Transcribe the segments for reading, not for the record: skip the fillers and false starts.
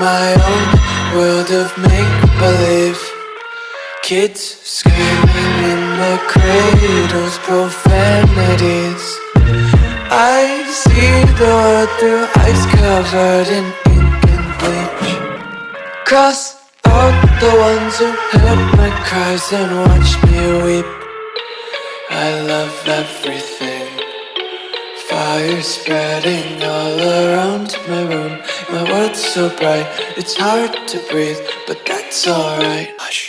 my own world of make-believe. Kids screaming in the cradles, profanities. I see the world through ice covered in ink and bleach. Cross out the ones who heard my cries and watched me weep. I love everything. Fire spreading all around my room. My world's so bright, it's hard to breathe, but that's alright. Hush.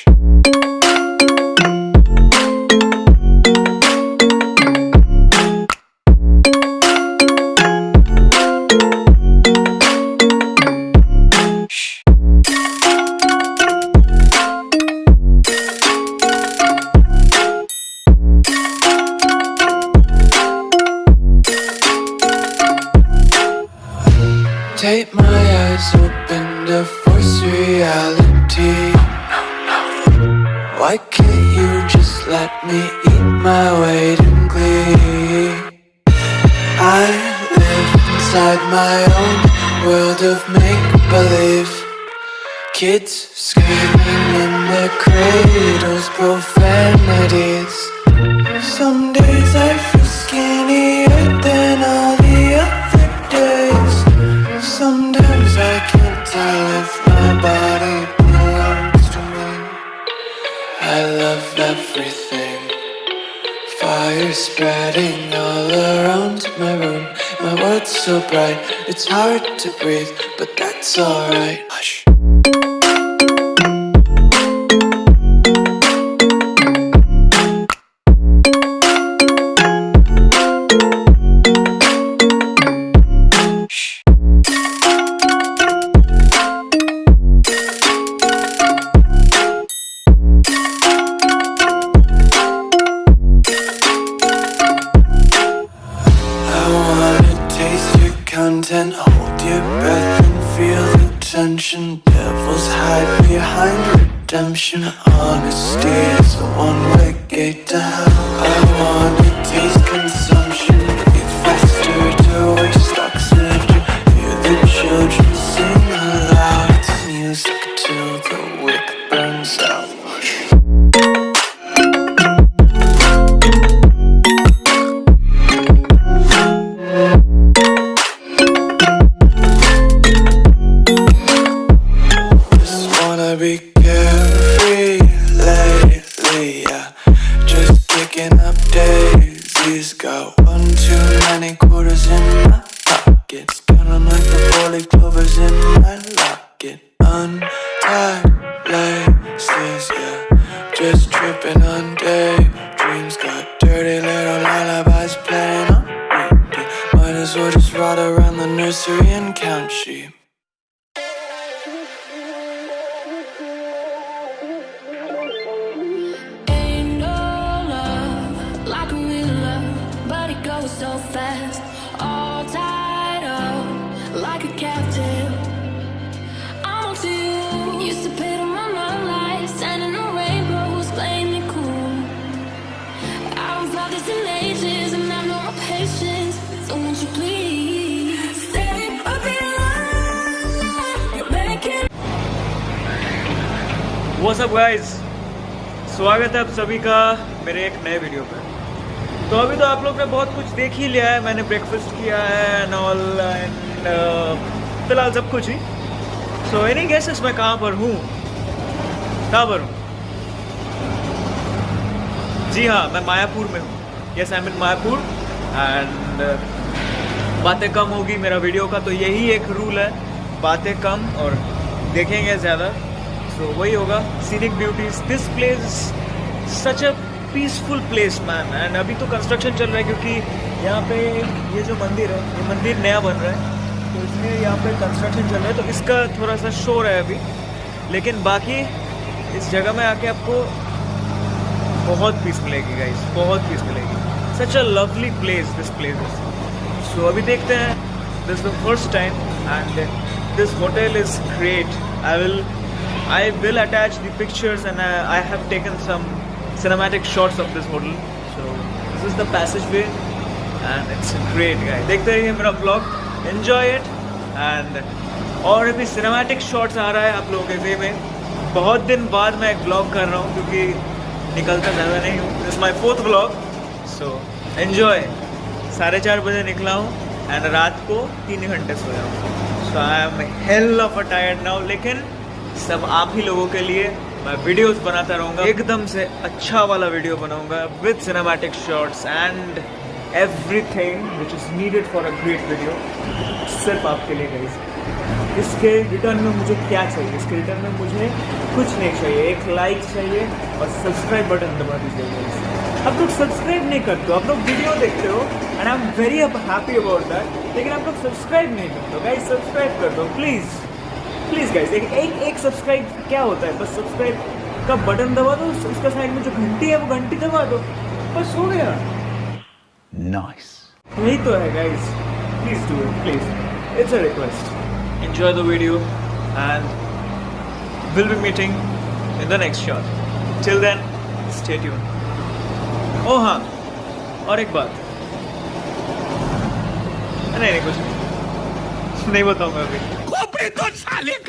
Tape my eyes open to force reality. Why can't you just let me eat my weight in glee? I live inside my own world of make-believe. Kids screaming in their cradles, profanities. Some days I feel skinnier than all the other days. Sometimes I can't tell if my body belongs to me. I love everything. Fire spreading all around my room. My world's so bright, it's hard to breathe, but that's alright. Hush. Content, hold your breath and feel the tension. Devils hide behind redemption. Honesty is a one-way gate to hell. I wanna taste consumption. Breathe faster to waste oxygen. Hear the children sing aloud. It's music till the wick burns out. Be carefree lately, yeah. Just picking up daisies. Got one too many quarters in my pockets. Counting like the 4-leaf clovers in my locket. Untied laces, yeah. Just tripping on daydreams. Got dirty little lullabies playing on repeat. Might as well just ride around the nursery and count sheep. So fast, all tied up like a captive. I'm on to you. Used to pay to my mind like standing on rainbows, playing me cool. I haven't felt this in ages, and I know my patience. So won't you please stay or be alive? You're making. What's up guys? स्वागत है आप सभी का मेरे एक नए video पर। तो अभी तो आप लोग ने बहुत कुछ देख ही लिया है। मैंने ब्रेकफास्ट किया है एंड ऑल एंड फिलहाल सब कुछ ही। सो एनी गेसेस मैं कहाँ पर हूँ? जी हाँ, मैं मायापुर में हूँ। Yes, I am in Mayapur and बातें कम होगी मेरा वीडियो का, तो यही एक रूल है, बातें कम और देखेंगे ज़्यादा। सो वही होगा। Scenic beauties, this place such a peaceful place man. And अभी तो कंस्ट्रक्शन चल रहा है क्योंकि यहाँ पे ये जो मंदिर है, ये मंदिर नया बन रहा है, तो इसलिए यहाँ पे कंस्ट्रक्शन चल रहा है, तो इसका थोड़ा सा शोर है अभी। लेकिन बाकी इस जगह में आके आपको बहुत पीस मिलेगी गाइस, बहुत पीस मिलेगी। Such a lovely place this place is. So अभी देखते हैं, this the first time and this hotel is great. I will attach the pictures and I have taken some cinematic shots of this hotel. So this is the passageway and it's great guys. देखते रहिए मेरा vlog, enjoy it and और अभी cinematic shots आ रहा है आप लोगों के वे में। बहुत दिन बाद मैं एक ब्लॉग कर रहा हूँ क्योंकि निकलता ज़्यादा नहीं हूँ। This my 4th blog, so enjoy. 4:30 बजे निकला हूँ एंड रात को 3 घंटे सोया हूँ। So I am hell of a tired now, लेकिन सब आप ही लोगों के लिए मैं वीडियोस बनाता रहूँगा। एकदम से अच्छा वाला वीडियो बनाऊँगा with cinematic shots and everything which is needed for a great video, सिर्फ आपके लिए गाइस। इसके रिटर्न में मुझे क्या चाहिए? इसके रिटर्न में मुझे कुछ नहीं चाहिए, एक लाइक चाहिए और सब्सक्राइब बटन दबा दीजिए गाइस। आप लोग सब्सक्राइब नहीं करते हो, आप लोग वीडियो देखते हो and I am very happy about that, लेकिन आप लोग सब्सक्राइब नहीं करते हो गाइस। सब्सक्राइब कर दो प्लीज़ प्लीज़ गाइस। एक सब्सक्राइब क्या होता है, बस सब्सक्राइब का बटन दबा दो, उसका साइड में जो घंटी है वो घंटी दबा दो, बस हो गया। नाइस, यही तो है guys. Please do it, please, it's a request. Enjoy the video and we'll be meeting in the next shot. Till then, stay tuned. Oh हाँ, और एक बात, नहीं कुछ नहीं बताऊंगा अभी।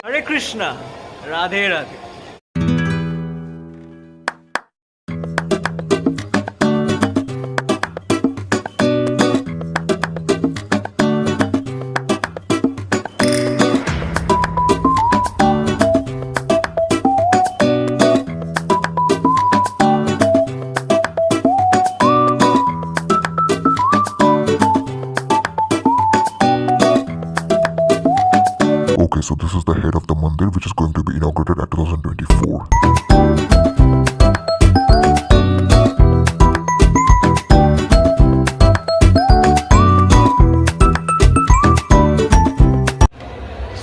हरे Krishna, Radhe Radhe. Okay, so this is the head of the mandir which is going to be inaugurated at 2024.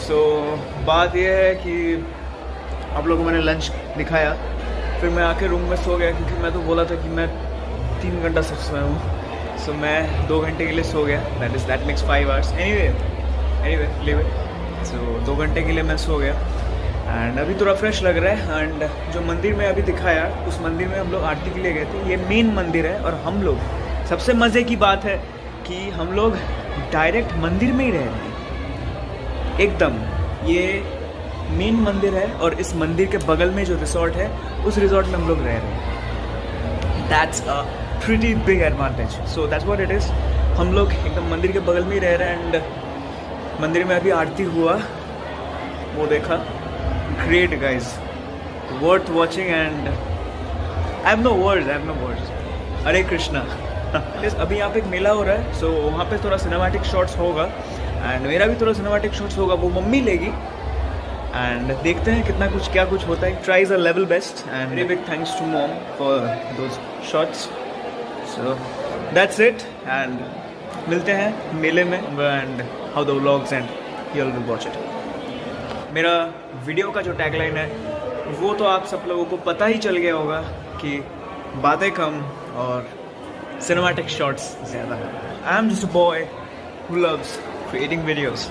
So, बात यह है कि आप लोगों को मैंने लंच दिखाया, फिर मैं आके रूम में सो गया क्योंकि मैं तो बोला था कि मैं 3 घंटा सिर्फ सोया हूँ। सो मैं 2 घंटे के लिए सो गया, that makes 5 hours। Anyway leave it. So 2 घंटे के लिए मैं सो गया एंड अभी थोड़ा फ्रेश लग रहा है। एंड जो मंदिर में अभी दिखाया, उस मंदिर में हम लोग आरती के लिए गए थे। ये मेन मंदिर है और हम लोग, सबसे मज़े की बात है कि हम लोग डायरेक्ट मंदिर में ही रह रहे हैं एकदम। ये मेन मंदिर है और इस मंदिर के बगल में जो रिसोर्ट है, उस रिसोर्ट में हम लोग रह रहे हैं। That's a pretty big advantage. So that's what it is. हम लोग एकदम मंदिर के बगल में ही रह रहे हैं एंड मंदिर में अभी आरती हुआ, वो देखा। Great guys, worth watching and I have no words. Hare Krishna. अभी यहाँ पे एक मेला हो रहा है, सो वहाँ पे थोड़ा सिनेमैटिक शॉट्स होगा एंड मेरा भी थोड़ा सिनेमैटिक शॉट्स होगा, वो मम्मी लेगी एंड देखते हैं कितना कुछ क्या कुछ होता है। Tries a level best and very big thanks to mom for those shots. So that's it and मिलते हैं मेले में and how the vlogs and you will watch it. मेरा वीडियो का जो टैगलाइन है वो तो आप सब लोगों को पता ही चल गया होगा कि बातें कम और सिनेमैटिक शॉट्स ज़्यादा। I am just a boy who loves creating videos.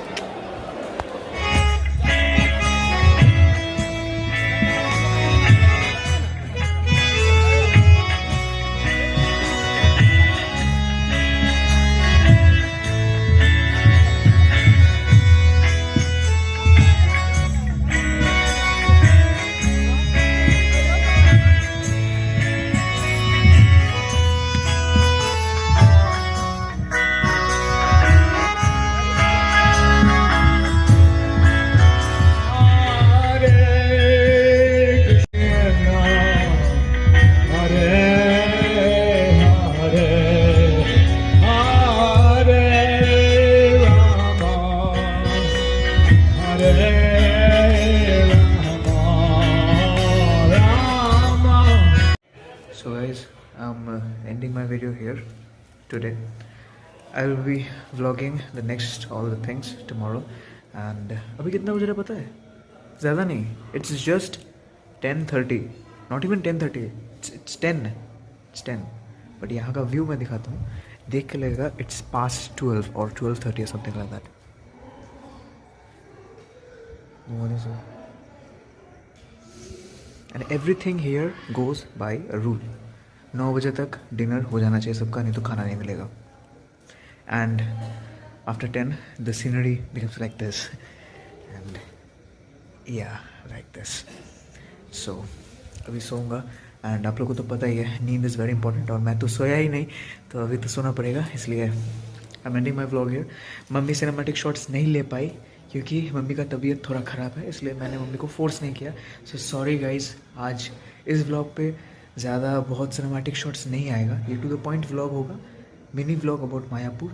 So guys, I'm ending my video here today. I will be vlogging the next all the things tomorrow. And अभी कितना बज रहा है पता है? ज़्यादा नहीं. It's just 10:30. Not even 10:30. It's 10. It's 10. But यहाँ का व्यू मैं दिखाता हूँ. देख के लगेगा it's past 12 or 12:30 or something like that. And everything here goes by a rule. 9 बजे तक डिनर हो जाना चाहिए सबका, नहीं तो खाना नहीं मिलेगा. And after 10 the scenery becomes like this. And या लाइक दिस. सो अभी सोऊंगा एंड आप लोगों को तो पता ही है नींद इज़ वेरी इंपॉर्टेंट और मैं तो सोया ही नहीं, तो अभी तो सोना पड़ेगा, इसलिए I am ending my vlog here. Mummy cinematic shots नहीं ले पाई क्योंकि मम्मी का तबीयत थोड़ा ख़राब है, इसलिए मैंने मम्मी को फोर्स नहीं किया. सो सॉरी गाइज, आज इस व्लॉग पे ज़्यादा बहुत सिनेमैटिक शॉट्स नहीं आएगा, ये टू द पॉइंट व्लॉग होगा, मिनी व्लॉग अबाउट मायापुर.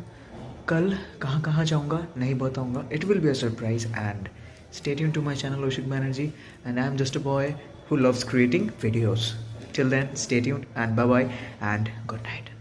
कल कहाँ कहाँ जाऊँगा नहीं बताऊँगा, it will be a surprise. And stay tuned to my channel Oshik Banerjee, and I'm just a boy who loves creating videos. Till then, stay tuned and bye bye and good night.